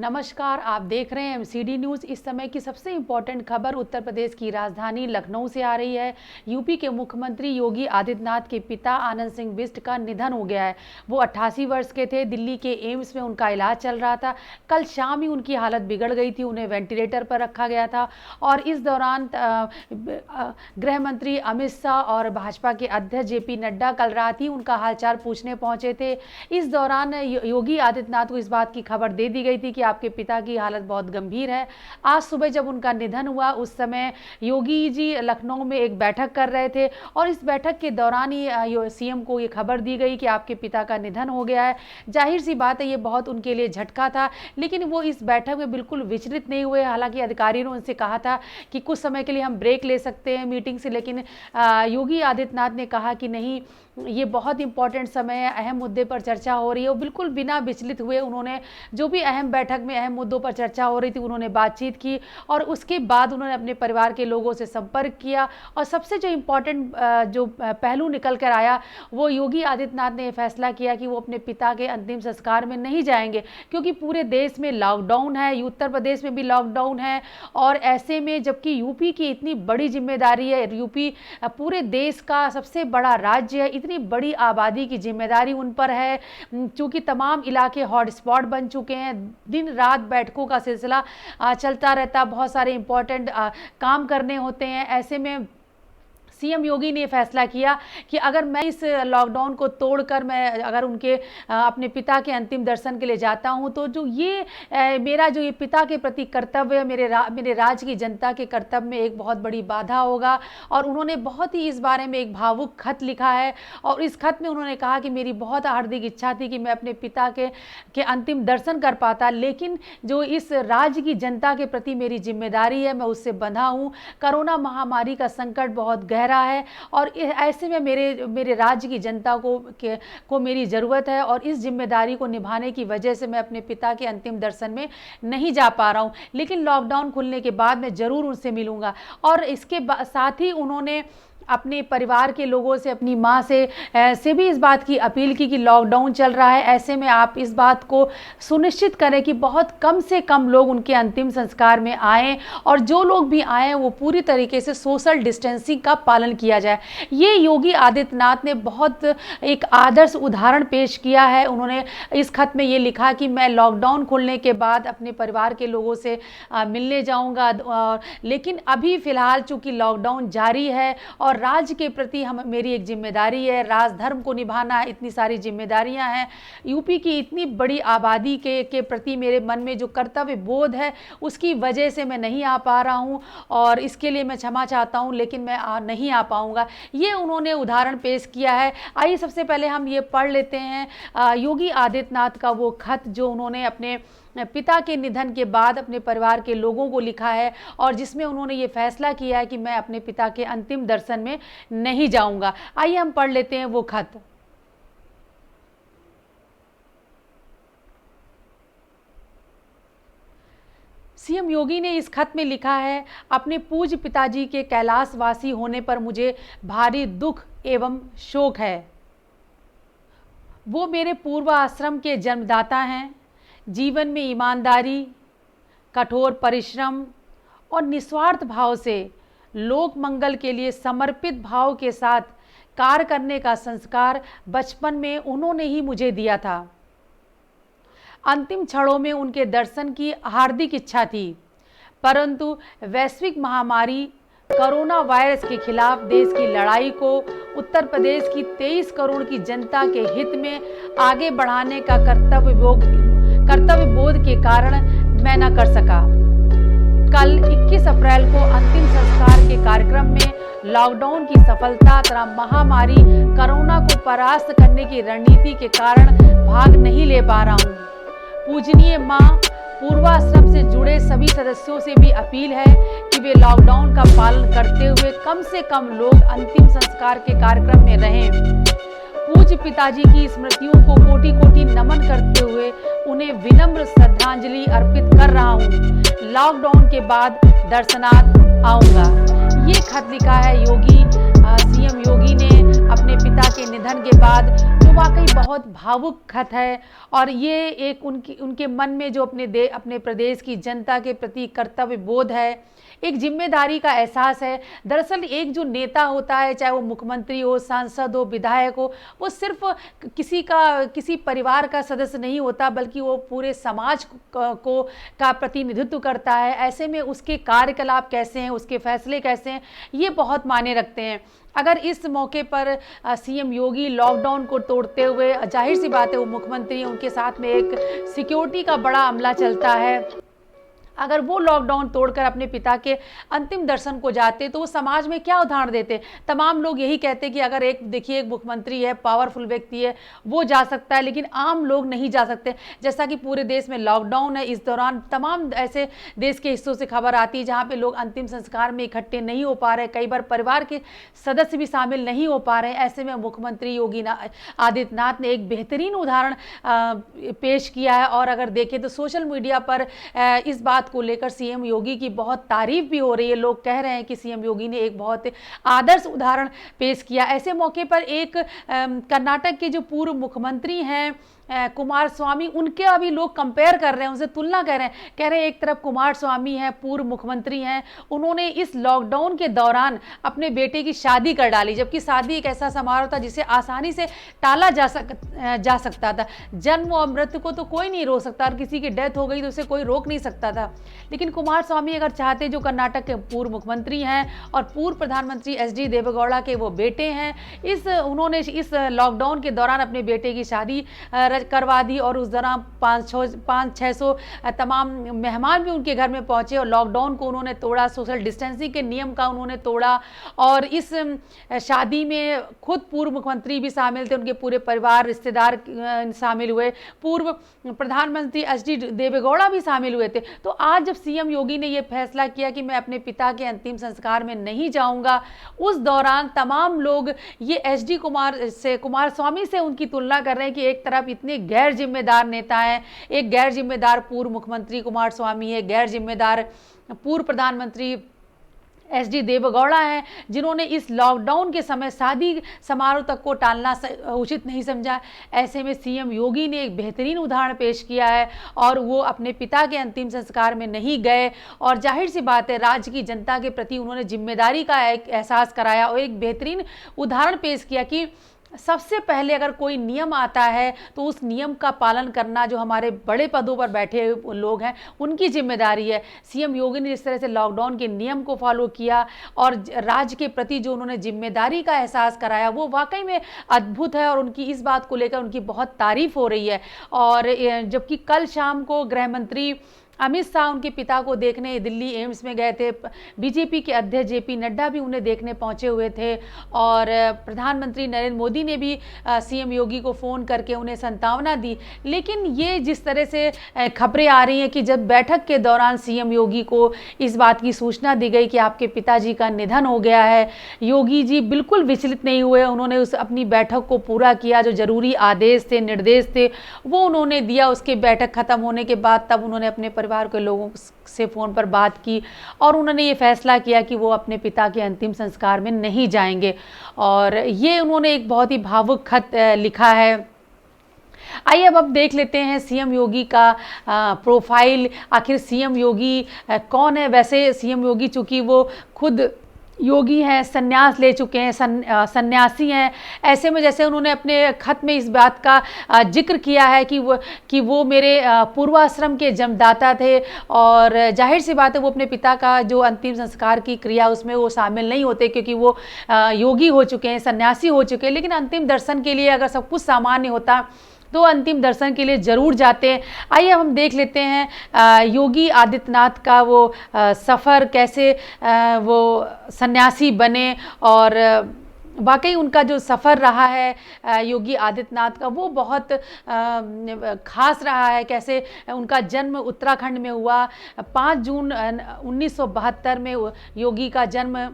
नमस्कार, आप देख रहे हैं एमसीडी न्यूज़। इस समय की सबसे इम्पोर्टेंट खबर उत्तर प्रदेश की राजधानी लखनऊ से आ रही है। यूपी के मुख्यमंत्री योगी आदित्यनाथ के पिता आनंद सिंह बिष्ट का निधन हो गया है। वो 88 वर्ष के थे। दिल्ली के एम्स में उनका इलाज चल रहा था। कल शाम ही उनकी हालत बिगड़ गई थी, उन्हें वेंटिलेटर पर रखा गया था। और इस दौरान गृह मंत्री अमित शाह और भाजपा के अध्यक्ष जेपी नड्डा कल रात ही उनका हालचाल पूछने पहुंचे थे। इस दौरान योगी आदित्यनाथ को इस बात की खबर दे दी गई थी कि आपके पिता की हालत बहुत गंभीर है। आज सुबह जब उनका निधन हुआ, उस समय योगी जी लखनऊ में एक बैठक कर रहे थे और इस बैठक के दौरान ही सीएम को ये खबर दी गई कि आपके पिता का निधन हो गया है। जाहिर सी बात है, ये बहुत उनके लिए झटका था, लेकिन वो इस बैठक में बिल्कुल विचलित नहीं हुए। हालांकि अधिकारियों ने उनसे कहा था कि कुछ समय के लिए हम ब्रेक ले सकते हैं मीटिंग से, लेकिन योगी आदित्यनाथ ने कहा कि नहीं, ये बहुत इंपॉर्टेंट समय है, अहम मुद्दे पर चर्चा हो रही है। वो बिल्कुल बिना विचलित हुए उन्होंने जो भी अहम बैठक में अहम मुद्दों पर चर्चा हो रही थी उन्होंने बातचीत की और उसके बाद उन्होंने अपने परिवार के लोगों से संपर्क किया। और सबसे जो इम्पोर्टेंट जो पहलू निकल कर आया, वो योगी आदित्यनाथ ने फैसला किया कि वो अपने पिता के अंतिम संस्कार में नहीं जाएंगे, क्योंकि पूरे देश में लॉकडाउन है, उत्तर प्रदेश में भी लॉकडाउन है। और ऐसे में जबकि यूपी की इतनी बड़ी जिम्मेदारी है, यूपी पूरे देश का सबसे बड़ा राज्य है, इतनी बड़ी आबादी की जिम्मेदारी उन पर है। चूंकि तमाम इलाके हॉटस्पॉट बन चुके हैं, दिन रात बैठकों का सिलसिला चलता रहता, बहुत सारे इंपॉर्टेंट काम करने होते हैं। ऐसे में सीएम योगी ने फैसला किया कि अगर मैं इस लॉकडाउन को तोड़कर मैं अगर उनके अपने पिता के अंतिम दर्शन के लिए जाता हूं, तो जो ये मेरा जो ये पिता के प्रति कर्तव्य है, मेरे राज्य की जनता के कर्तव्य में एक बहुत बड़ी बाधा होगा। और उन्होंने बहुत ही इस बारे में एक भावुक खत लिखा है और इस खत में उन्होंने कहा कि मेरी बहुत हार्दिक इच्छा थी कि मैं अपने पिता के अंतिम दर्शन कर पाता, लेकिन जो इस राज्य की जनता के प्रति मेरी जिम्मेदारी है, मैं उससे बंधा हूँ। कोरोना महामारी का संकट बहुत गहरा है और ऐसे में मेरे राज्य की जनता को मेरी ज़रूरत है और इस जिम्मेदारी को निभाने की वजह से मैं अपने पिता के अंतिम दर्शन में नहीं जा पा रहा हूं। लेकिन लॉकडाउन खुलने के बाद मैं ज़रूर उनसे मिलूंगा। और इसके साथ ही उन्होंने अपने परिवार के लोगों से, अपनी माँ से भी इस बात की अपील की कि लॉकडाउन चल रहा है, ऐसे में आप इस बात को सुनिश्चित करें कि बहुत कम से कम लोग उनके अंतिम संस्कार में आएँ और जो लोग भी आएँ वो पूरी तरीके से सोशल डिस्टेंसिंग का पालन किया जाए। ये योगी आदित्यनाथ ने बहुत एक आदर्श उदाहरण पेश किया है। उन्होंने इस खत में ये लिखा कि मैं लॉकडाउन खुलने के बाद अपने परिवार के लोगों से मिलने जाऊँगा, लेकिन अभी फ़िलहाल चूँकि लॉकडाउन जारी है और राज्य के प्रति मेरी एक जिम्मेदारी है, राजधर्म को निभाना है, इतनी सारी जिम्मेदारियां हैं। यूपी की इतनी बड़ी आबादी के प्रति मेरे मन में जो कर्तव्य बोध है, उसकी वजह से मैं नहीं आ पा रहा हूं और इसके लिए मैं क्षमा चाहता हूं, लेकिन मैं नहीं आ पाऊंगा। ये उन्होंने उदाहरण पेश किया है। आइए सबसे पहले हम ये पढ़ लेते हैं योगी आदित्यनाथ का वो खत जो उन्होंने अपने पिता के निधन के बाद अपने परिवार के लोगों को लिखा है और जिसमें उन्होंने ये फैसला किया है कि मैं अपने पिता के अंतिम दर्शन में नहीं जाऊंगा। आइए हम पढ़ लेते हैं वो खत। सीएम योगी ने इस खत में लिखा है, अपने पूज्य पिताजी के कैलाशवासी होने पर मुझे भारी दुख एवं शोक है। वो मेरे पूर्व आश्रम के जन्मदाता हैं। जीवन में ईमानदारी, कठोर परिश्रम और निस्वार्थ भाव से लोक मंगल के लिए समर्पित भाव के साथ कार्य करने का संस्कार बचपन में उन्होंने ही मुझे दिया था। अंतिम क्षणों में उनके दर्शन की हार्दिक इच्छा थी, परंतु वैश्विक महामारी कोरोना वायरस के खिलाफ देश की लड़ाई को उत्तर प्रदेश की 23 करोड़ की जनता के हित में आगे बढ़ाने का कर्तव्य बोध के कारण मैं न कर सका। कल 21 अप्रैल को अंतिम संस्कार के कार्यक्रम में लॉकडाउन की सफलता तथा महामारी कोरोना को परास्त करने की रणनीति के कारण भाग नहीं ले पा रहा हूँ। पूजनीय मां, पूर्वाश्रम से जुड़े सभी सदस्यों से भी अपील है कि वे लॉकडाउन का पालन करते हुए कम से कम लोग अंतिम संस्कार के कार्यक्रम में रहें। पूज्य पिताजी की स्मृतियों को कोटि कोटि नमन करते हुए उन्हें विनम्र श्रद्धांजलि अर्पित कर रहा हूँ। लॉकडाउन के बाद दर्शनार्थ आऊँगा। ये खत लिखा है सीएम योगी ने अपने पिता के निधन के बाद, जो वाकई बहुत भावुक खत है। और ये एक उनके मन में जो अपने प्रदेश की जनता के प्रति कर्तव्य बोध है, एक जिम्मेदारी का एहसास है। दरअसल एक जो नेता होता है, चाहे वो मुख्यमंत्री हो, सांसद हो, विधायक हो, वो सिर्फ किसी परिवार का सदस्य नहीं होता, बल्कि वो पूरे समाज का प्रतिनिधित्व करता है। ऐसे में उसके कार्यकलाप कैसे हैं, उसके फैसले कैसे हैं, ये बहुत मायने रखते हैं। अगर इस मौके पर सीएम योगी लॉकडाउन को तोड़ते हुए, जाहिर सी बात है वो मुख्यमंत्री हैं, उनके साथ में एक सिक्योरिटी का बड़ा अमला चलता है, अगर वो लॉकडाउन तोड़कर अपने पिता के अंतिम दर्शन को जाते तो वो समाज में क्या उदाहरण देते। तमाम लोग यही कहते कि अगर एक मुख्यमंत्री है, पावरफुल व्यक्ति है, वो जा सकता है, लेकिन आम लोग नहीं जा सकते। जैसा कि पूरे देश में लॉकडाउन है, इस दौरान तमाम ऐसे देश के हिस्सों से खबर आती है जहाँ पे लोग अंतिम संस्कार में इकट्ठे नहीं हो पा रहे, कई बार परिवार के सदस्य भी शामिल नहीं हो पा रहे। ऐसे में मुख्यमंत्री योगी आदित्यनाथ ने एक बेहतरीन उदाहरण पेश किया है। और अगर देखें तो सोशल मीडिया पर इस बात को लेकर सीएम योगी की बहुत तारीफ भी हो रही है। लोग कह रहे हैं कि सीएम योगी ने एक बहुत आदर्श उदाहरण पेश किया। ऐसे मौके पर एक कर्नाटक के जो पूर्व मुख्यमंत्री हैं कुमार स्वामी, उनके अभी लोग कंपेयर कर रहे हैं, उनसे तुलना कर रहे हैं। कह रहे हैं एक तरफ कुमार स्वामी हैं, पूर्व मुख्यमंत्री हैं, उन्होंने इस लॉकडाउन के दौरान अपने बेटे की शादी कर डाली, जबकि शादी एक ऐसा समारोह था जिसे आसानी से टाला जा सकता था। जन्म और मृत्यु को तो कोई नहीं रोक सकता, और किसी की डेथ हो गई तो उसे कोई रोक नहीं सकता था। लेकिन कुमार स्वामी अगर चाहते, जो कर्नाटक के पूर्व मुख्यमंत्री हैं और पूर्व प्रधानमंत्री एचडी देवेगौड़ा के वो बेटे हैं, उन्होंने इस लॉकडाउन के दौरान अपने बेटे की शादी करवा दी। और उस दौरान 500-600 तमाम मेहमान भी उनके घर में पहुंचे, और लॉकडाउन को उन्होंने तोड़ा, सोशल डिस्टेंसिंग के नियम का उन्होंने तोड़ा। और इस शादी में खुद पूर्व मुख्यमंत्री भी शामिल थे, उनके पूरे परिवार, रिश्तेदार शामिल हुए, पूर्व प्रधानमंत्री एचडी देवेगौड़ा भी शामिल हुए थे। तो आज जब सीएम योगी ने यह फैसला किया कि मैं अपने पिता के अंतिम संस्कार में नहीं जाऊंगा, उस दौरान तमाम लोग ये एचडी कुमार स्वामी से उनकी तुलना कर रहे हैं कि एक तरफ इतने गैर जिम्मेदार नेता हैं, एक गैर जिम्मेदार पूर्व मुख्यमंत्री कुमार स्वामी है, गैर जिम्मेदार पूर्व प्रधानमंत्री एचडी देवेगौड़ा हैं, जिन्होंने इस लॉकडाउन के समय शादी समारोह तक को टालना उचित नहीं समझा। ऐसे में सीएम योगी ने एक बेहतरीन उदाहरण पेश किया है, और वो अपने पिता के अंतिम संस्कार में नहीं गए, और जाहिर सी बात है राज्य की जनता के प्रति उन्होंने जिम्मेदारी का एक एहसास कराया, और एक बेहतरीन उदाहरण पेश किया कि सबसे पहले अगर कोई नियम आता है तो उस नियम का पालन करना जो हमारे बड़े पदों पर बैठे लोग हैं उनकी जिम्मेदारी है। सीएम योगी ने जिस तरह से लॉकडाउन के नियम को फॉलो किया और राज्य के प्रति जो उन्होंने जिम्मेदारी का एहसास कराया, वो वाकई में अद्भुत है, और उनकी इस बात को लेकर उनकी बहुत तारीफ हो रही है। और जबकि कल शाम को गृह मंत्री अमित शाह उनके पिता को देखने दिल्ली एम्स में गए थे, बीजेपी के अध्यक्ष जेपी नड्डा भी उन्हें देखने पहुंचे हुए थे, और प्रधानमंत्री नरेंद्र मोदी ने भी सीएम योगी को फ़ोन करके उन्हें सांत्वना दी। लेकिन ये जिस तरह से खबरें आ रही हैं कि जब बैठक के दौरान सीएम योगी को इस बात की सूचना दी गई कि आपके पिताजी का निधन हो गया है, योगी जी बिल्कुल विचलित नहीं हुए। उन्होंने अपनी बैठक को पूरा किया, जो जरूरी आदेश थे, निर्देश थे, वो उन्होंने दिया। उसके बैठक खत्म होने के बाद तब उन्होंने अपने परिवार के लोगों से फ़ोन पर बात की, और उन्होंने ये फैसला किया कि वो अपने पिता के अंतिम संस्कार में नहीं जाएंगे। और ये उन्होंने एक बहुत ही भावुक खत लिखा है। आइए अब देख लेते हैं सीएम योगी का प्रोफाइल। आखिर सीएम योगी कौन है। वैसे सीएम योगी चूँकि वो खुद योगी हैं, संन्यास ले चुके हैं, सन्यासी हैं, ऐसे में जैसे उन्होंने अपने खत में इस बात का जिक्र किया है कि वो मेरे पूर्वाश्रम के जन्मदाता थे, और जाहिर सी बात है वो अपने पिता का जो अंतिम संस्कार की क्रिया उसमें वो शामिल नहीं होते, क्योंकि वो योगी हो चुके हैं, सन्यासी हो चुके हैं। लेकिन अंतिम दर्शन के लिए अगर सब कुछ सामान्य होता तो अंतिम दर्शन के लिए ज़रूर जाते हैं। आइए हम देख लेते हैं योगी आदित्यनाथ का वो सफ़र, कैसे वो सन्यासी बने, और वाकई उनका जो सफ़र रहा है योगी आदित्यनाथ का वो बहुत ख़ास रहा है। कैसे उनका जन्म उत्तराखंड में हुआ, 5 जून 1972 में योगी का जन्म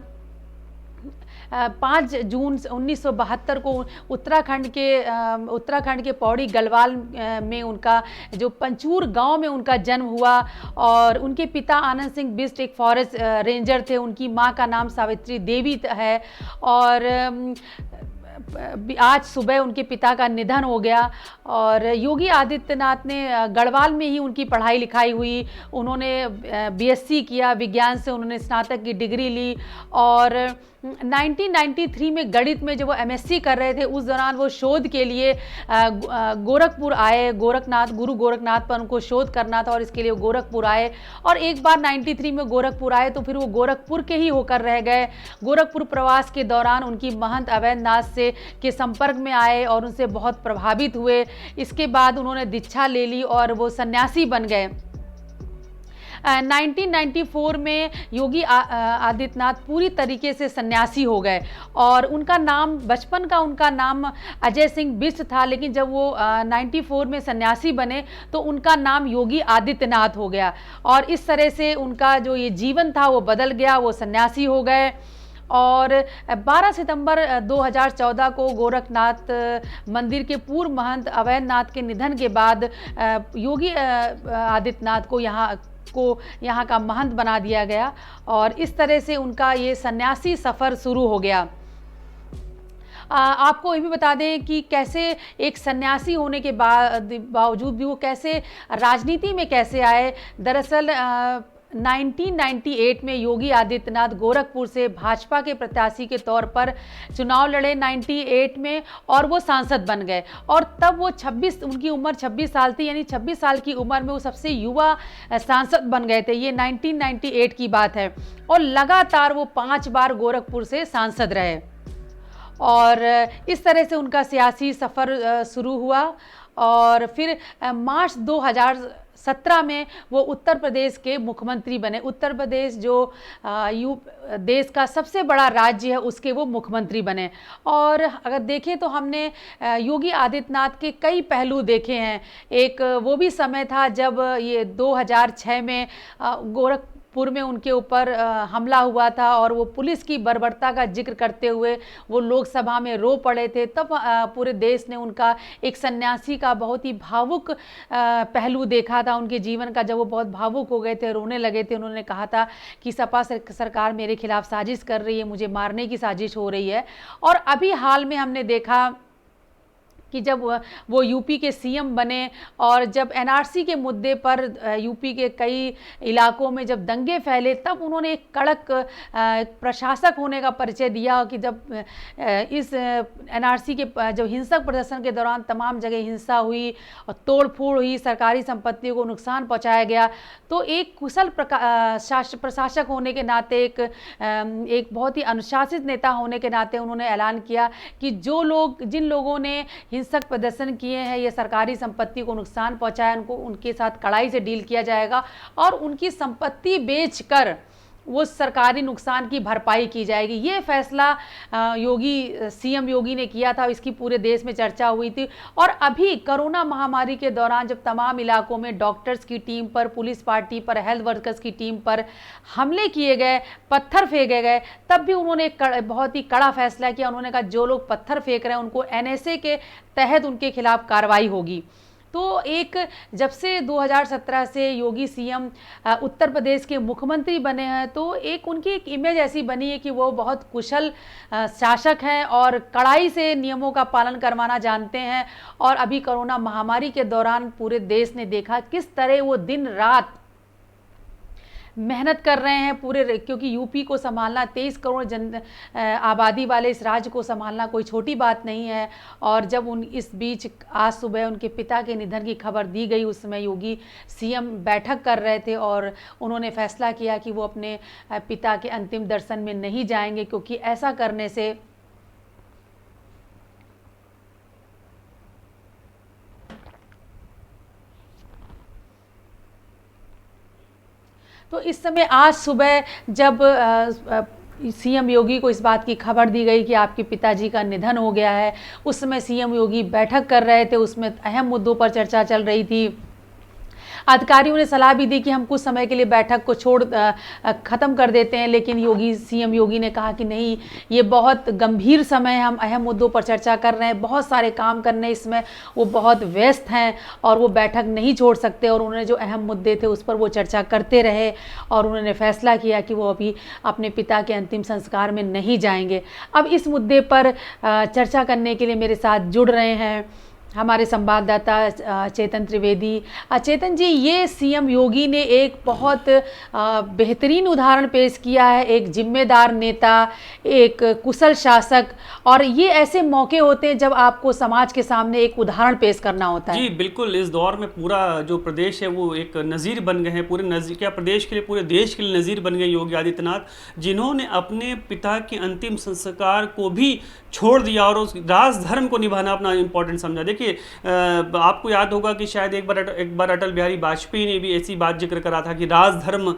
5 जून 1972 को उत्तराखंड के पौड़ी गढ़वाल में उनका जो पंचूर गांव में उनका जन्म हुआ। और उनके पिता आनंद सिंह बिष्ट एक फॉरेस्ट रेंजर थे, उनकी मां का नाम सावित्री देवी है। और आज सुबह उनके पिता का निधन हो गया। और योगी आदित्यनाथ ने गढ़वाल में ही उनकी पढ़ाई लिखाई हुई। उन्होंने बीएससी किया, विज्ञान से उन्होंने स्नातक की डिग्री ली। और 1993 में गणित में जब वो एमएससी कर रहे थे, उस दौरान वो शोध के लिए गोरखपुर आए। गुरु गोरखनाथ पर उनको शोध करना था और इसके लिए गोरखपुर आए। और एक बार 93 में गोरखपुर आए तो फिर वो गोरखपुर के ही होकर रह गए। गोरखपुर प्रवास के दौरान उनकी महंत अवैधनाथ से के संपर्क में आए और उनसे बहुत प्रभावित हुए। इसके बाद उन्होंने दीक्षा ले ली और वो सन्यासी बन गए। 1994 में योगी आदित्यनाथ पूरी तरीके से सन्यासी हो गए और उनका नाम, बचपन का उनका नाम अजय सिंह बिष्ट था, लेकिन जब वो 94 में सन्यासी बने तो उनका नाम योगी आदित्यनाथ हो गया। और इस तरह से उनका जो ये जीवन था वो बदल गया, वो सन्यासी हो गए। और 12 सितंबर 2014 को गोरखनाथ मंदिर के पूर्व महंत अवैधनाथ के निधन के बाद योगी आदित्यनाथ को यहाँ का महंत बना दिया गया और इस तरह से उनका ये सन्यासी सफ़र शुरू हो गया। आपको ये भी बता दें कि कैसे एक सन्यासी होने के बावजूद भी वो कैसे राजनीति में कैसे आए। दरअसल 1998 में योगी आदित्यनाथ गोरखपुर से भाजपा के प्रत्याशी के तौर पर चुनाव लड़े 98 में और वो सांसद बन गए। और तब वो उनकी उम्र 26 साल थी, यानी 26 साल की उम्र में वो सबसे युवा सांसद बन गए थे। ये 1998 की बात है। और लगातार वो 5 बार गोरखपुर से सांसद रहे और इस तरह से उनका सियासी सफ़र शुरू हुआ। और फिर मार्च 2017 में वो उत्तर प्रदेश के मुख्यमंत्री बने। उत्तर प्रदेश जो देश का सबसे बड़ा राज्य है, उसके वो मुख्यमंत्री बने। और अगर देखें तो हमने योगी आदित्यनाथ के कई पहलू देखे हैं। एक वो भी समय था जब ये 2006 में गोरखपुर में उनके ऊपर हमला हुआ था और वो पुलिस की बर्बरता का जिक्र करते हुए वो लोकसभा में रो पड़े थे। तब पूरे देश ने उनका एक सन्यासी का बहुत ही भावुक पहलू देखा था उनके जीवन का। जब वो बहुत भावुक हो गए थे, रोने लगे थे, उन्होंने कहा था कि सपा सरकार मेरे खिलाफ साजिश कर रही है, मुझे मारने की साजिश हो रही है। और अभी हाल में हमने देखा कि जब वो यूपी के सीएम बने और जब एनआरसी के मुद्दे पर यूपी के कई इलाकों में जब दंगे फैले, तब उन्होंने एक कड़क प्रशासक होने का परिचय दिया कि जब इस एनआरसी के जो हिंसक प्रदर्शन के दौरान तमाम जगह हिंसा हुई और तोड़फोड़ हुई, सरकारी संपत्तियों को नुकसान पहुंचाया गया, तो एक कुशल प्रशासक होने के नाते, एक बहुत ही अनुशासित नेता होने के नाते उन्होंने ऐलान किया कि जिन लोगों ने हिंसक प्रदर्शन किए हैं, ये सरकारी संपत्ति को नुकसान पहुंचाया, उनके साथ कड़ाई से डील किया जाएगा और उनकी संपत्ति बेचकर वो सरकारी नुकसान की भरपाई की जाएगी। ये फैसला सीएम योगी ने किया था। इसकी पूरे देश में चर्चा हुई थी। और अभी कोरोना महामारी के दौरान जब तमाम इलाकों में डॉक्टर्स की टीम पर, पुलिस पार्टी पर, हेल्थ वर्कर्स की टीम पर हमले किए गए, पत्थर फेंके गए, तब भी उन्होंने बहुत ही कड़ा फैसला किया। उन्होंने कहा जो लोग पत्थर फेंक रहे हैं उनको एनएसए के तहत उनके खिलाफ कार्रवाई होगी। तो एक जब से 2017 से योगी सीएम उत्तर प्रदेश के मुख्यमंत्री बने हैं, तो उनकी एक इमेज ऐसी बनी है कि वो बहुत कुशल शासक हैं और कड़ाई से नियमों का पालन करवाना जानते हैं। और अभी कोरोना महामारी के दौरान पूरे देश ने देखा किस तरह वो दिन रात मेहनत कर रहे हैं क्योंकि यूपी को संभालना, 23 करोड़ आबादी वाले इस राज्य को संभालना कोई छोटी बात नहीं है। और जब इस बीच आज सुबह उनके पिता के निधन की खबर दी गई, उस समय योगी सीएम बैठक कर रहे थे और उन्होंने फैसला किया कि वो अपने पिता के अंतिम दर्शन में नहीं जाएंगे, क्योंकि ऐसा करने से तो इस समय आज सुबह जब सीएम योगी को इस बात की खबर दी गई कि आपके पिताजी का निधन हो गया है, उस समय सीएम योगी बैठक कर रहे थे। उसमें अहम मुद्दों पर चर्चा चल रही थी। अधिकारियों ने सलाह भी दी कि हम कुछ समय के लिए बैठक को खत्म कर देते हैं, लेकिन सीएम योगी ने कहा कि नहीं, ये बहुत गंभीर समय है, हम अहम मुद्दों पर चर्चा कर रहे हैं, बहुत सारे काम करने इसमें वो बहुत व्यस्त हैं और वो बैठक नहीं छोड़ सकते। और उन्होंने जो अहम मुद्दे थे उस पर वो चर्चा करते रहे और उन्होंने फैसला किया कि वो अभी अपने पिता के अंतिम संस्कार में नहीं जाएंगे। अब इस मुद्दे पर चर्चा करने के लिए मेरे साथ जुड़ रहे हैं हमारे संवाददाता चेतन त्रिवेदी। चेतन जी, ये सीएम योगी ने एक बहुत बेहतरीन उदाहरण पेश किया है, एक जिम्मेदार नेता, एक कुशल शासक, और ये ऐसे मौके होते हैं जब आपको समाज के सामने एक उदाहरण पेश करना होता है। जी बिल्कुल, इस दौर में पूरा जो प्रदेश है वो एक नज़ीर बन गए हैं, पूरे नज़ीर क्या प्रदेश के लिए, पूरे देश के लिए नज़ीर बन गए योगी आदित्यनाथ, जिन्होंने अपने पिता के अंतिम संस्कार को भी छोड़ दिया और उस राजधर्म को निभाना अपना इम्पोर्टेंट समझा। देखिए आपको याद होगा कि शायद एक बार अटल बिहारी वाजपेयी ने भी ऐसी बात जिक्र करा था कि राजधर्म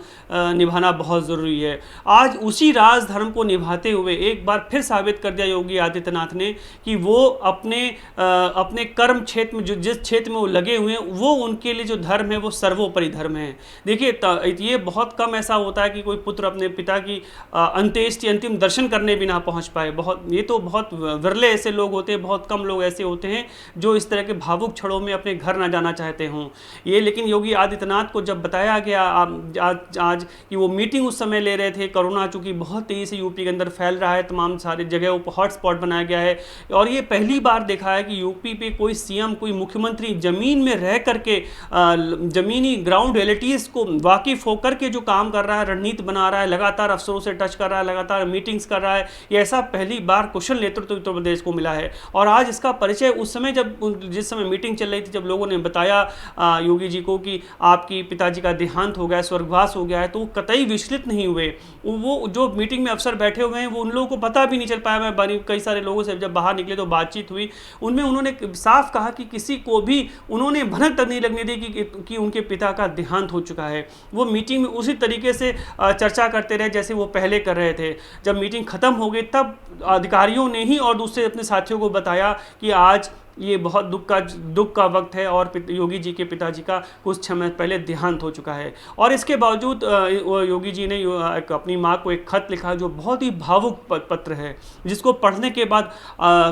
निभाना बहुत ज़रूरी है। आज उसी राजधर्म को निभाते हुए एक बार फिर साबित कर दिया योगी आदित्यनाथ ने कि वो अपने कर्म क्षेत्र में, जिस क्षेत्र में वो लगे हुए हैं, वो उनके लिए जो धर्म है वो सर्वोपरि धर्म है। देखिए ये बहुत कम ऐसा होता है कि कोई पुत्र अपने पिता की अंत्येष्टि, अंतिम दर्शन करने भी ना पहुंच पाए। ये तो बहुत विरले ऐसे लोग होते हैं, बहुत कम लोग ऐसे होते हैं जो इस तरह के भावुक क्षणों में अपने घर ना जाना चाहते हों। ये लेकिन योगी आदित्यनाथ को जब बताया गया आज कि वो मीटिंग उस समय ले रहे थे, कोरोना चूंकि बहुत तेज़ी से यूपी के अंदर फैल रहा है, तमाम सारी जगहों पर हॉटस्पॉट बनाया गया है, और ये पहली बार देखा है कि यूपी पे कोई सीएम, कोई मुख्यमंत्री ज़मीन में रह करके ज़मीनी ग्राउंड रियलिटीज़ को वाकिफ होकर के जो काम कर रहा है, रणनीति बना रहा है, लगातार अफसरों से टच कर रहा है, लगातार मीटिंग्स कर रहा है। ये ऐसा पहली बार कुशल नेतृत्व उत्तर प्रदेश को मिला है। और आज इसका परिचय उस समय जिस समय मीटिंग चल रही थी, जब लोगों ने बताया योगी जी को कि आपकी पिताजी का देहांत हो गया है, स्वर्गवास हो गया है, तो वो कतई विचलित नहीं हुए। वो जो मीटिंग में अफसर बैठे हुए हैं वो उन लोगों को पता भी नहीं चल पाया। मैं कई सारे लोगों से जब बाहर निकले तो बातचीत हुई, उनमें उन्होंने साफ कहा कि किसी को भी उन्होंने भनक तक नहीं लगने दी कि उनके पिता का देहांत हो चुका है। वो मीटिंग में उसी तरीके से चर्चा करते रहे जैसे वो पहले कर रहे थे। जब मीटिंग खत्म हो गई तब अधिकारियों ने ही और दूसरे अपने साथियों को बताया कि आज ये बहुत दुख का वक्त है और योगी जी के पिताजी का कुछ समय पहले देहांत हो चुका है। और इसके बावजूद योगी जी ने अपनी माँ को एक खत लिखा जो बहुत ही भावुक पत्र है, जिसको पढ़ने के बाद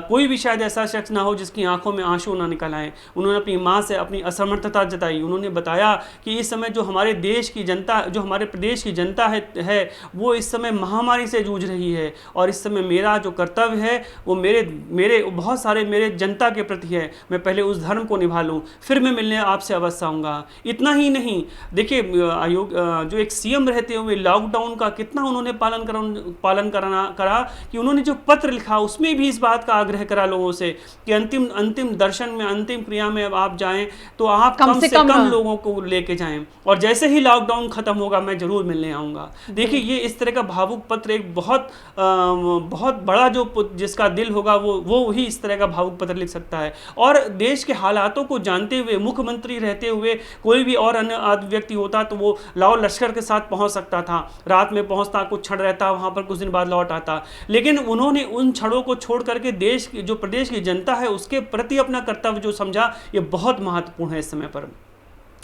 कोई भी शायद ऐसा शख्स ना हो जिसकी आंखों में आंसू ना निकल आए। उन्होंने अपनी माँ से अपनी असमर्थता जताई। उन्होंने बताया कि इस समय जो हमारे देश की जनता, जो हमारे प्रदेश की जनता है वो इस समय महामारी से जूझ रही है, और इस समय मेरा जो कर्तव्य है वो मेरे बहुत सारे मेरे जनता के प्रति है। मैं पहले उस धर्म को निभा लूं, फिर मैं मिलने आपसे अवश्य आऊँगा। इतना ही नहीं, देखिए जो एक सीएम रहते हुए लॉकडाउन का कितना उन्होंने पालन करा कि उन्होंने जो पत्र लिखा उसमें भी इस बात का आग्रह करा लोगों से कि अंतिम दर्शन में, अंतिम क्रिया में आप जाएं तो आप कम से कम लोगों को लेके जाएं, और जैसे ही लॉकडाउन खत्म होगा मैं जरूर मिलने आऊँगा। देखिए ये इस तरह का भावुक पत्र एक बहुत बड़ा जो जिसका दिल होगा वो ही इस तरह का भावुक पत्र लिख सकता है। और देश के हालातों को जानते हुए, मुख्यमंत्री रहते हुए कोई भी और अन्य व्यक्ति होता तो वो लाओ लश्कर के साथ पहुंच सकता था, रात में पहुंचता, कुछ क्षण रहता वहां पर, कुछ दिन बाद लौट आता। लेकिन उन्होंने उन क्षणों को छोड़ करके देश की, जो प्रदेश की जनता है उसके प्रति अपना कर्तव्य जो समझा, ये बहुत महत्वपूर्ण है इस समय पर।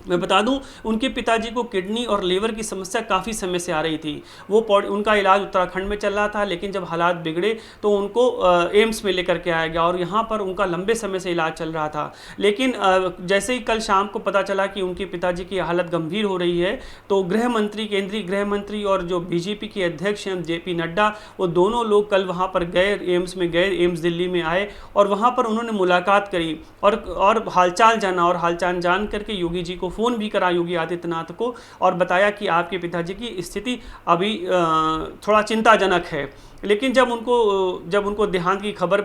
मैं बता दूं, उनके पिताजी को किडनी और लीवर की समस्या काफ़ी समय से आ रही थी। उनका इलाज उत्तराखंड में चल रहा था, लेकिन जब हालात बिगड़े तो उनको एम्स में लेकर के आया गया और यहाँ पर उनका लंबे समय से इलाज चल रहा था। लेकिन जैसे ही कल शाम को पता चला कि उनके पिताजी की हालत गंभीर हो रही है, तो केंद्रीय गृह मंत्री और जो बीजेपी के अध्यक्ष हैं जेपी नड्डा, वो दोनों लोग कल वहाँ पर गए, एम्स दिल्ली में आए और वहाँ पर उन्होंने मुलाकात करी और हालचाल जाना, और हालचाल जान करके योगी जी को फ़ोन भी करा, योगी आदित्यनाथ को, और बताया कि आपके पिताजी की स्थिति अभी थोड़ा चिंताजनक है। लेकिन जब उनको देहांत की खबर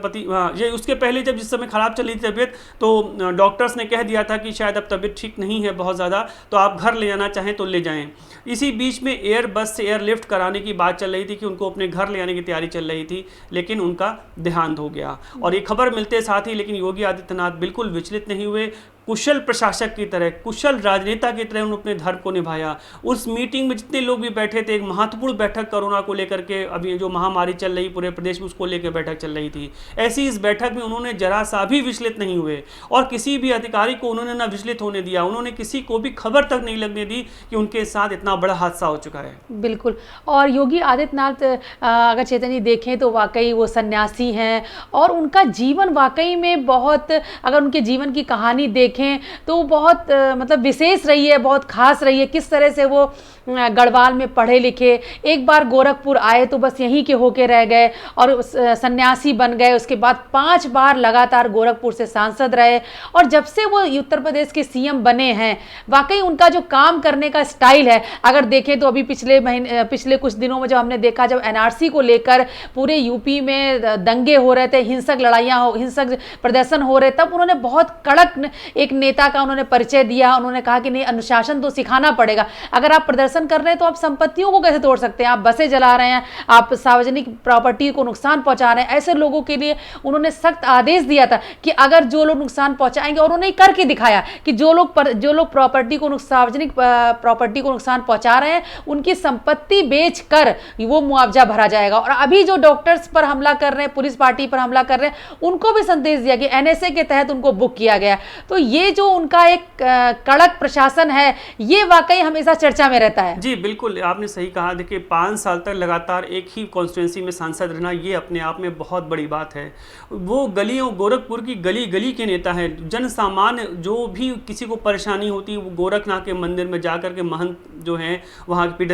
ये उसके पहले जब जिस समय ख़राब चल रही थी तबीयत, तो डॉक्टर्स ने कह दिया था कि शायद अब तबीयत ठीक नहीं है बहुत ज़्यादा, तो आप घर ले जाना चाहें तो ले जाएं। इसी बीच में एयरबस से एयरलिफ्ट कराने की बात चल रही थी कि उनको अपने घर ले आने की तैयारी चल रही थी, लेकिन उनका देहांत हो गया। और ये खबर मिलते साथ ही लेकिन योगी आदित्यनाथ बिल्कुल विचलित नहीं हुए, कुशल प्रशासक की तरह, कुशल राजनेता की तरह उन्होंने अपने धर्म को निभाया। उस मीटिंग में जितने लोग भी बैठे थे, एक महत्वपूर्ण बैठक कोरोना को लेकर के, अभी जो महामारी चल रही पूरे प्रदेश में उसको लेकर बैठक चल रही थी, ऐसी इस बैठक में उन्होंने जरा सा भी विचलित नहीं हुए और किसी भी अधिकारी को उन्होंने ना विचलित होने दिया। उन्होंने किसी को भी खबर तक नहीं लगने दी कि उनके साथ इतना बड़ा हादसा हो चुका है। बिल्कुल। और योगी आदित्यनाथ अगर चेतन जी देखें तो वाकई वो सन्यासी हैं और उनका जीवन वाकई में बहुत, अगर उनके जीवन की कहानी देखें तो बहुत मतलब विशेष रही है, बहुत खास रही है। किस तरह से वो गढ़वाल में पढ़े लिखे, एक बार गोरखपुर आए तो बस यहीं के होके रह गए और सन्यासी बन गए। उसके बाद 5 बार लगातार गोरखपुर से सांसद रहे और जब से वो उत्तर प्रदेश के सीएम बने हैं, वाकई उनका जो काम करने का स्टाइल है, अगर देखें तो अभी पिछले कुछ दिनों में जब हमने देखा, जब एनआरसी को लेकर पूरे यूपी में दंगे हो रहे थे, हिंसक प्रदर्शन हो रहे, तब उन्होंने बहुत कड़क एक नेता का उन्होंने परिचय दिया। उन्होंने कहा कि नहीं, अनुशासन तो सिखाना पड़ेगा। अगर आप प्रदर्शन कर रहे हैं तो आप संपत्तियों को कैसे तोड़ सकते हैं? आप बसें जला रहे हैं, आप सार्वजनिक प्रॉपर्टी को नुकसान पहुंचा रहे हैं, ऐसे लोगों के लिए उन्होंने सख्त आदेश दिया था कि अगर जो लोग नुकसान पहुंचाएंगे, और उन्होंने करके दिखाया कि जो लोग प्रॉपर्टी को, सार्वजनिक प्रॉपर्टी को नुकसान पहुंचा रहे हैं, उनकी संपत्ति बेचकर वो मुआवजा भरा जाएगा। और अभी जो डॉक्टर्स पर हमला कर रहे हैं, पुलिस पार्टी पर हमला कर रहे हैं, उनको भी संदेश दिया कि एनएसए के तहत उनको बुक किया गया। तो ये जो उनका एक कड़क प्रशासन है, ये वाकई हमेशा चर्चा में रहता है। जी बिल्कुल, आपने सही कहा। देखिए, 5 साल तक लगातार एक ही कॉन्स्टिट्यूंसी में सांसद रहना, ये अपने आप में बहुत बड़ी बात है। वो गोरखपुर की गली गली के नेता हैं। जन सामान्य जो भी किसी को परेशानी होती है, वो गोरखनाथ के मंदिर में जाकर के महंत जो हैं, वहाँ के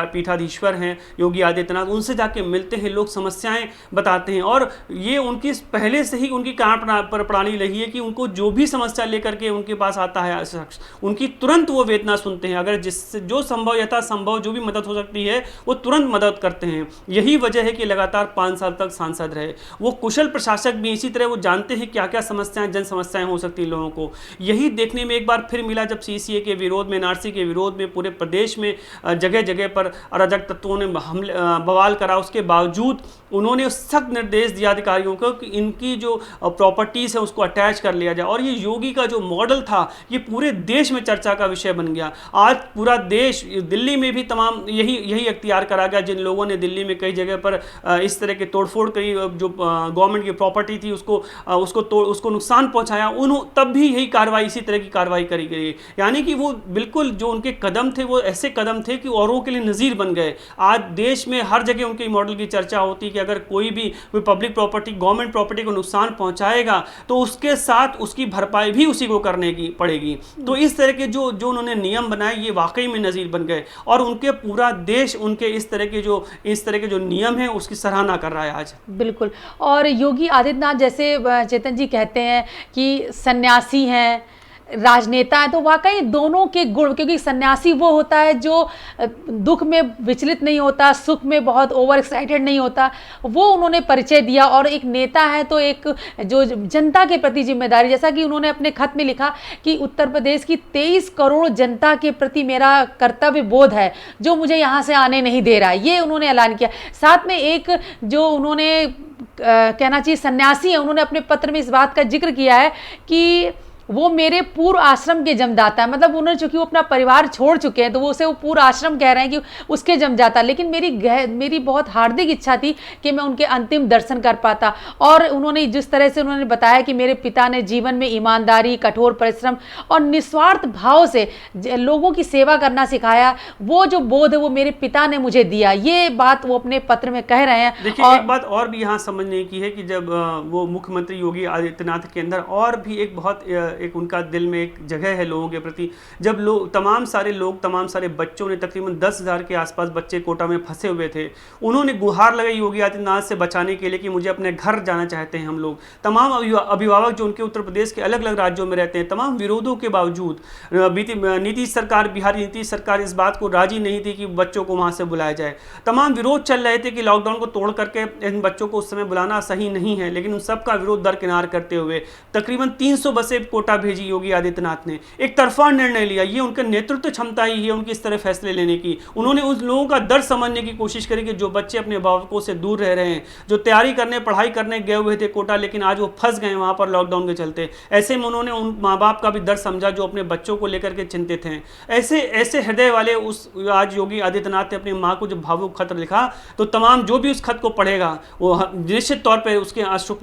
पीठाधीश्वर हैं योगी आदित्यनाथ, उनसे जाके मिलते हैं, लोग समस्याएं बताते हैं। और ये उनकी पहले से ही उनकी प्रणाली रही है कि उनको जो भी समस्या लेकर के उनके पास आता है शख्स, उनकी तुरंत वो वेदना सुनते हैं। अगर जिससे जो संभव यथासंभव जो भी मदद हो सकती है, वो तुरंत मदद करते हैं। यही वजह है कि लगातार 5 साल तक सांसद रहे। वो कुशल प्रशासक भी इसी तरह, वो जानते हैं क्या क्या समस्याएं, जन समस्याएं हो सकती हैं लोगों को। यही देखने में एक बार फिर मिला जब सीसीए के विरोध में, एनआरसी के विरोध में पूरे प्रदेश में जगह जगह पर अराजक तत्वों ने बवाल करा। उसके बावजूद उन्होंने सख्त निर्देश दिया अधिकारियों को कि इनकी जो प्रॉपर्टीज है उसको अटैच कर लिया जाए। और ये योगी का जो मॉडल था, ये पूरे देश में चर्चा का विषय बन गया। आज पूरा देश, दिल्ली में भी तमाम यही अख्तियार करा गया। जिन लोगों ने दिल्ली में कई जगह पर इस तरह के तोड़फोड़ करी, जो गवर्नमेंट की प्रॉपर्टी थी उसको नुकसान पहुंचाया, तब भी यही कार्रवाई, इसी तरह की कार्रवाई करी गई। यानी कि वो बिल्कुल जो उनके कदम थे, वो ऐसे कदम थे कि औरों के लिए नज़ीर बन गए। आज देश में हर जगह उनके मॉडल की चर्चा होती है कि अगर कोई पब्लिक प्रॉपर्टी, गवर्नमेंट प्रॉपर्टी को नुकसान पहुंचाएगा तो उसके साथ उसकी भरपाई भी उसी को करने की पड़ेगी। तो इस तरह के जो उन्होंने नियम बनाए, ये वाकई में नज़ीर बन गए और उनके पूरा देश उनके इस तरह के जो नियम हैं उसकी सराहना कर रहा है आज। बिल्कुल। और योगी आदित्यनाथ जैसे चेतन जी कहते हैं कि सन्यासी हैं, राजनेता है, तो वाकई दोनों के गुण, क्योंकि सन्यासी वो होता है जो दुख में विचलित नहीं होता, सुख में बहुत ओवर एक्साइटेड नहीं होता, वो उन्होंने परिचय दिया। और एक नेता है तो एक जो जनता के प्रति जिम्मेदारी, जैसा कि उन्होंने अपने खत में लिखा कि उत्तर प्रदेश की 23 करोड़ जनता के प्रति मेरा कर्तव्य बोध है जो मुझे यहाँ से आने नहीं दे रहा है, ये उन्होंने ऐलान किया। साथ में एक जो उन्होंने कहना चाहिए सन्यासी है, उन्होंने अपने पत्र में इस बात का जिक्र किया है कि वो मेरे पूर्व आश्रम के जमदाता है। मतलब उन्होंने, चूंकि वो अपना परिवार छोड़ चुके हैं, तो वो उसे वो पूर्व आश्रम कह रहे हैं कि उसके जमदाता। लेकिन मेरी बहुत हार्दिक इच्छा थी कि मैं उनके अंतिम दर्शन कर पाता। और उन्होंने जिस तरह से उन्होंने बताया कि मेरे पिता ने जीवन में ईमानदारी, कठोर परिश्रम और निस्वार्थ भाव से लोगों की सेवा करना सिखाया, वो जो बोध है वो मेरे पिता ने मुझे दिया। ये बात वो अपने पत्र में कह रहे हैं। देखिए, एक बात और भी यहाँ समझने की है कि जब वो मुख्यमंत्री योगी आदित्यनाथ के अंदर और भी एक उनका दिल में एक जगह है लोगों के प्रति। जब तमाम सारे बच्चों ने, तकरीबन 10,000 के आसपास बच्चे कोटा में फंसे हुए थे, उन्होंने गुहार लगाई योगी आदित्यनाथ से बचाने के लिए कि मुझे अपने घर जाना चाहते हैं हम लोग। तमाम अभिभावक जो उनके उत्तर प्रदेश के अलग अलग राज्यों में रहते हैं, तमाम विरोधों के बावजूद नीतीश सरकार, बिहारी नीतीश सरकार इस बात को राजी नहीं थी कि बच्चों को वहाँ से बुलाया जाए। तमाम विरोध चल रहे थे कि लॉकडाउन को तोड़ करके इन बच्चों को उस समय बुलाना सही नहीं है, लेकिन उन सबका विरोध दरकिनार करते हुए तकरीबन 300 बसें कोटा भेजी योगी आदित्यनाथ ने, एक तरफा निर्णय लिया। ये उनका नेतृत्व क्षमता ही है उनकी इस तरह फैसले लेने की। उन्होंने उस लोगों का दर्द समझने की कोशिश करी कि जो बच्चे अपने अभिभावकों से दूर रह रहे हैं, जो तैयारी करने पढ़ाई करने गए हुए थे कोटा, लेकिन आज वो फंस गए वहाँ पर लॉकडाउन के चलते। ऐसे में उन्होंने उन माँ बाप का भी दर्द समझा जो अपने बच्चों को लेकर के चिंतित हैं। ऐसे ऐसे हृदय वाले उस आज योगी आदित्यनाथ ने अपनी माँ को जब भावुक खत लिखा, तो तमाम जो भी उस खत को पढ़ेगा वो निश्चित तौर पर उसके आंसू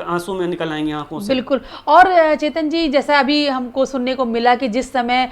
आंसू में निकल आएंगे आंखों से। बिल्कुल। और चेतन जी, जैसा अभी हमको सुनने को मिला कि जिस समय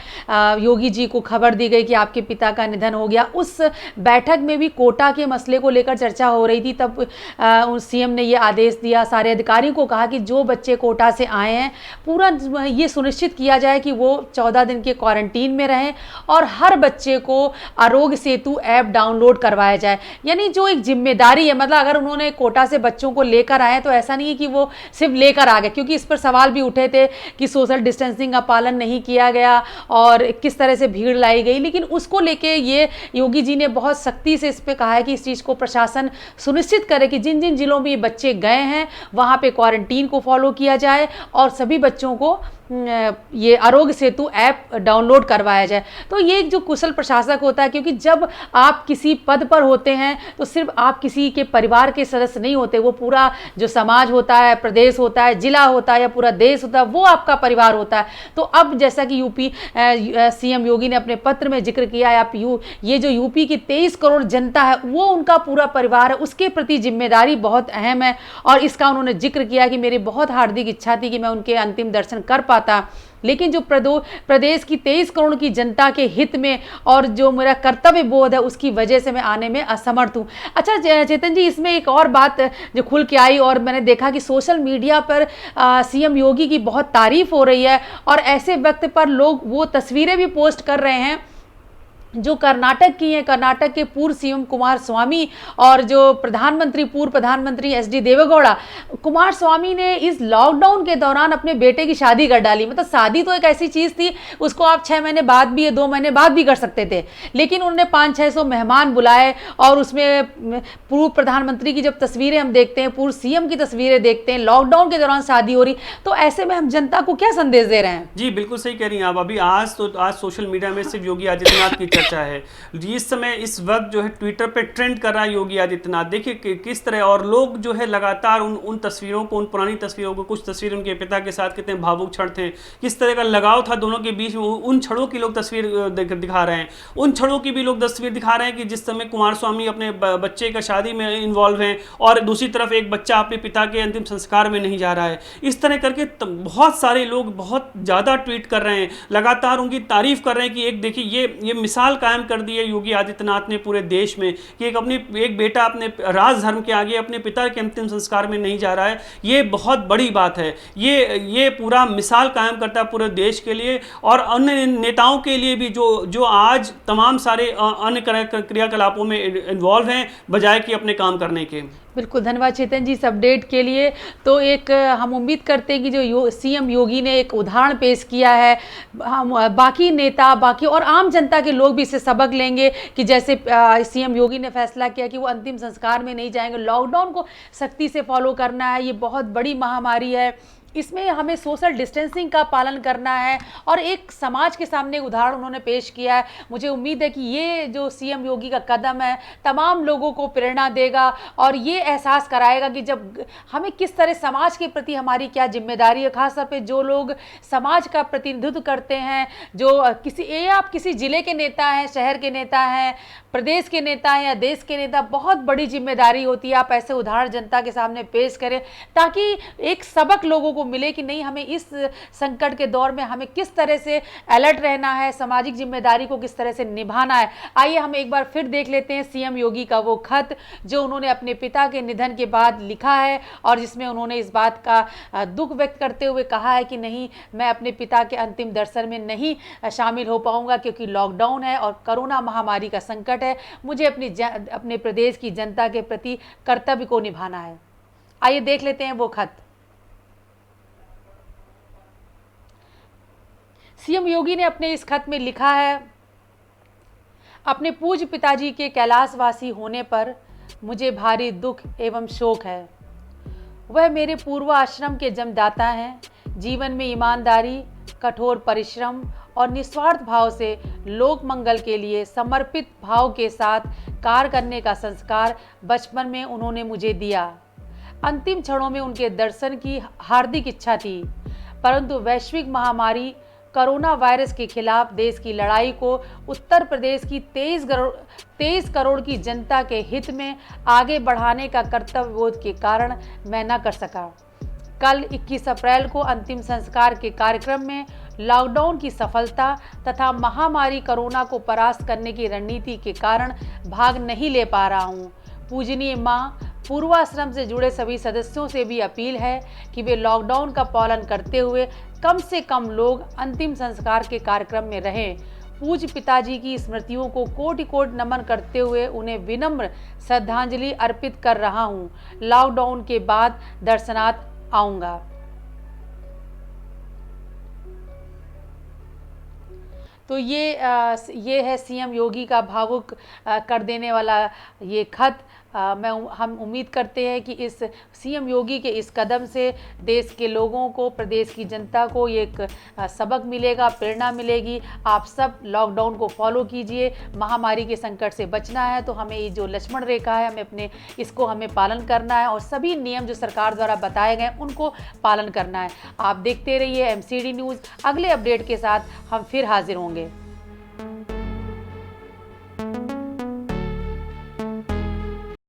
योगी जी को खबर दी गई कि आपके पिता का निधन हो गया, उस बैठक में भी कोटा के मसले को लेकर चर्चा हो रही थी। तब सीएम ने ये आदेश दिया, सारे अधिकारियों को कहा कि जो बच्चे कोटा से आए हैं पूरा ये सुनिश्चित किया जाए कि वो 14 दिन के क्वारंटीन में रहें और हर बच्चे को आरोग्य सेतु ऐप डाउनलोड करवाया जाए। यानी जो एक जिम्मेदारी है, मतलब अगर उन्होंने कोटा से बच्चों को लेकर आए तो ऐसा नहीं है कि वो सिर्फ लेकर आ गए, क्योंकि इस पर सवाल भी उठे थे कि सोशल डिस्टेंसिंग का पालन नहीं किया गया और किस तरह से भीड़ लाई गई। लेकिन उसको लेके ये योगी जी ने बहुत सख्ती से इस पे कहा है कि इस चीज़ को प्रशासन सुनिश्चित करे कि जिन जिन जिलों में ये बच्चे गए हैं वहाँ पे क्वारंटीन को फॉलो किया जाए और सभी बच्चों को ये आरोग्य सेतु ऐप डाउनलोड करवाया जाए। तो ये एक जो कुशल प्रशासक होता है, क्योंकि जब आप किसी पद पर होते हैं तो सिर्फ आप किसी के परिवार के सदस्य नहीं होते, वो पूरा जो समाज होता है, प्रदेश होता है, जिला होता है या पूरा देश होता है, वो आपका परिवार होता है। तो अब जैसा कि यूपी सीएम योगी ने अपने पत्र में जिक्र किया है, आप ये जो यूपी की 23 करोड़ जनता है वो उनका पूरा परिवार है, उसके प्रति जिम्मेदारी बहुत अहम है। और इसका उन्होंने जिक्र किया कि मेरी बहुत हार्दिक इच्छा थी कि मैं उनके अंतिम दर्शन कर पाता, लेकिन जो प्रदेश की 23 करोड़ की जनता के हित में और जो मेरा कर्तव्य बोध है उसकी वजह से मैं आने में असमर्थ हूँ। अच्छा चेतन जी, इसमें एक और बात जो खुल के आई और मैंने देखा कि सोशल मीडिया पर सीएम योगी की बहुत तारीफ हो रही है और ऐसे वक्त पर लोग वो तस्वीरें भी पोस्ट कर रहे हैं जो कर्नाटक की हैं। कर्नाटक के पूर्व सीएम कुमार स्वामी और जो पूर्व प्रधानमंत्री एचडी देवेगौड़ा, कुमार स्वामी ने इस लॉकडाउन के दौरान अपने बेटे की शादी कर डाली। मतलब शादी तो एक ऐसी चीज़ थी, उसको आप 6 महीने बाद भी या 2 महीने बाद भी कर सकते थे, लेकिन उन्होंने 500-600 मेहमान बुलाए और उसमें पूर्व प्रधानमंत्री की जब तस्वीरें हम देखते हैं, पूर्व सीएम की तस्वीरें देखते हैं, लॉकडाउन के दौरान शादी हो रही, तो ऐसे में हम जनता को क्या संदेश दे रहे हैं? जी बिल्कुल सही कह रही हैं आप। अभी आज सोशल मीडिया में सिर्फ योगी आदित्यनाथ की चर्चा है। इस समय इस वक्त जो है ट्विटर पे ट्रेंड कर रहा है योगी आदित्यनाथ। देखिए किस तरह, और लोग जो है लगातार उन तस्वीरों को, उन पुरानी तस्वीरों को, कुछ तस्वीर उनके पिता के साथ कितने भावुक क्षण थे, किस तरह का लगाव था दोनों के बीच में, उन क्षणों की लोग तस्वीर दिखा रहे हैं। उन क्षणों की भी लोग तस्वीर दिखा रहे हैं कि जिस समय कुमार स्वामी अपने बच्चे का शादी में इन्वॉल्व हैं और दूसरी तरफ एक बच्चा अपने पिता के अंतिम संस्कार में नहीं जा रहा है। इस तरह करके बहुत सारे लोग बहुत ज़्यादा ट्वीट कर रहे हैं, लगातार उनकी तारीफ कर रहे हैं कि एक देखिए ये मिसाल कायम कर दी है योगी आदित्यनाथ ने पूरे देश में कि एक बेटा अपने राज धर्म के आगे अपने पिता के अंतिम संस्कार में नहीं जा रहा है। ये बहुत बड़ी बात है। ये पूरा मिसाल कायम करता है पूरे देश के लिए और अन्य नेताओं के लिए भी जो आज तमाम सारे अन्य क्रियाकलापों में इन्वॉल्व हैं बजाय कि अपने काम करने के। बिल्कुल, धन्यवाद चेतन जी इस अपडेट के लिए। तो एक हम उम्मीद करते हैं कि जो सीएम योगी ने एक उदाहरण पेश किया है, हम बाकी नेता, बाकी और आम जनता के लोग भी इससे सबक लेंगे कि जैसे सीएम योगी ने फैसला किया कि वो अंतिम संस्कार में नहीं जाएंगे, लॉकडाउन को सख्ती से फॉलो करना है। ये बहुत बड़ी महामारी है, इसमें हमें सोशल डिस्टेंसिंग का पालन करना है और एक समाज के सामने उदाहरण उन्होंने पेश किया है। मुझे उम्मीद है कि ये जो सीएम योगी का कदम है तमाम लोगों को प्रेरणा देगा और ये एहसास कराएगा कि जब हमें किस तरह समाज के प्रति हमारी क्या जिम्मेदारी है। खासतौर पे जो लोग समाज का प्रतिनिधित्व करते हैं, जो आप किसी ज़िले के नेता हैं, शहर के नेता हैं, प्रदेश के नेता हैं या देश के नेता, बहुत बड़ी जिम्मेदारी होती है आप ऐसे उदाहरण जनता के सामने पेश करें ताकि एक सबक लोगों को मिले कि नहीं, हमें इस संकट के दौर में हमें किस तरह से अलर्ट रहना है, सामाजिक जिम्मेदारी को किस तरह से निभाना है। आइए हम एक बार फिर देख लेते हैं सीएम योगी का वो खत जो उन्होंने अपने पिता के निधन के बाद लिखा है और जिसमें उन्होंने इस बात का दुख व्यक्त करते हुए कहा है कि नहीं, मैं अपने पिता के अंतिम दर्शन में नहीं शामिल हो पाऊंगा क्योंकि लॉकडाउन है और कोरोना महामारी का संकट है। मुझे अपने प्रदेश की जनता के प्रति कर्तव्य को निभाना है। आइए देख लेते हैं वो खत। सीएम योगी ने अपने इस खत में लिखा है, अपने पूज्य पिताजी के कैलाशवासी होने पर मुझे भारी दुख एवं शोक है। वह मेरे पूर्व आश्रम के जन्मदाता हैं। जीवन में ईमानदारी, कठोर परिश्रम और निस्वार्थ भाव से लोक मंगल के लिए समर्पित भाव के साथ कार्य करने का संस्कार बचपन में उन्होंने मुझे दिया। अंतिम क्षणों में उनके दर्शन की हार्दिक इच्छा थी, परंतु वैश्विक महामारी कोरोना वायरस के खिलाफ देश की लड़ाई को उत्तर प्रदेश की 23 करोड़ की जनता के हित में आगे बढ़ाने का कर्तव्यबोध के कारण मैं न कर सका। कल 21 अप्रैल को अंतिम संस्कार के कार्यक्रम में लॉकडाउन की सफलता तथा महामारी कोरोना को परास्त करने की रणनीति के कारण भाग नहीं ले पा रहा हूँ। पूजनीय माँ, पूर्वाश्रम से जुड़े सभी सदस्यों से भी अपील है कि वे लॉकडाउन का पालन करते हुए कम से कम लोग अंतिम संस्कार के कार्यक्रम में रहें। पूज्य पिताजी की स्मृतियों को कोटि कोटि नमन करते हुए उन्हें विनम्र श्रद्धांजलि अर्पित कर रहा हूँ। लॉकडाउन के बाद दर्शनार्थ आऊँगा। तो ये है सीएम योगी का भावुक कर देने वाला ये खत। हम उम्मीद करते हैं कि इस सीएम योगी के इस कदम से देश के लोगों को, प्रदेश की जनता को एक सबक मिलेगा, प्रेरणा मिलेगी। आप सब लॉकडाउन को फॉलो कीजिए। महामारी के संकट से बचना है तो हमें ये जो लक्ष्मण रेखा है हमें पालन करना है और सभी नियम जो सरकार द्वारा बताए गए उनको पालन करना है। आप देखते रहिए MCD न्यूज़। अगले अपडेट के साथ हम फिर हाजिर होंगे।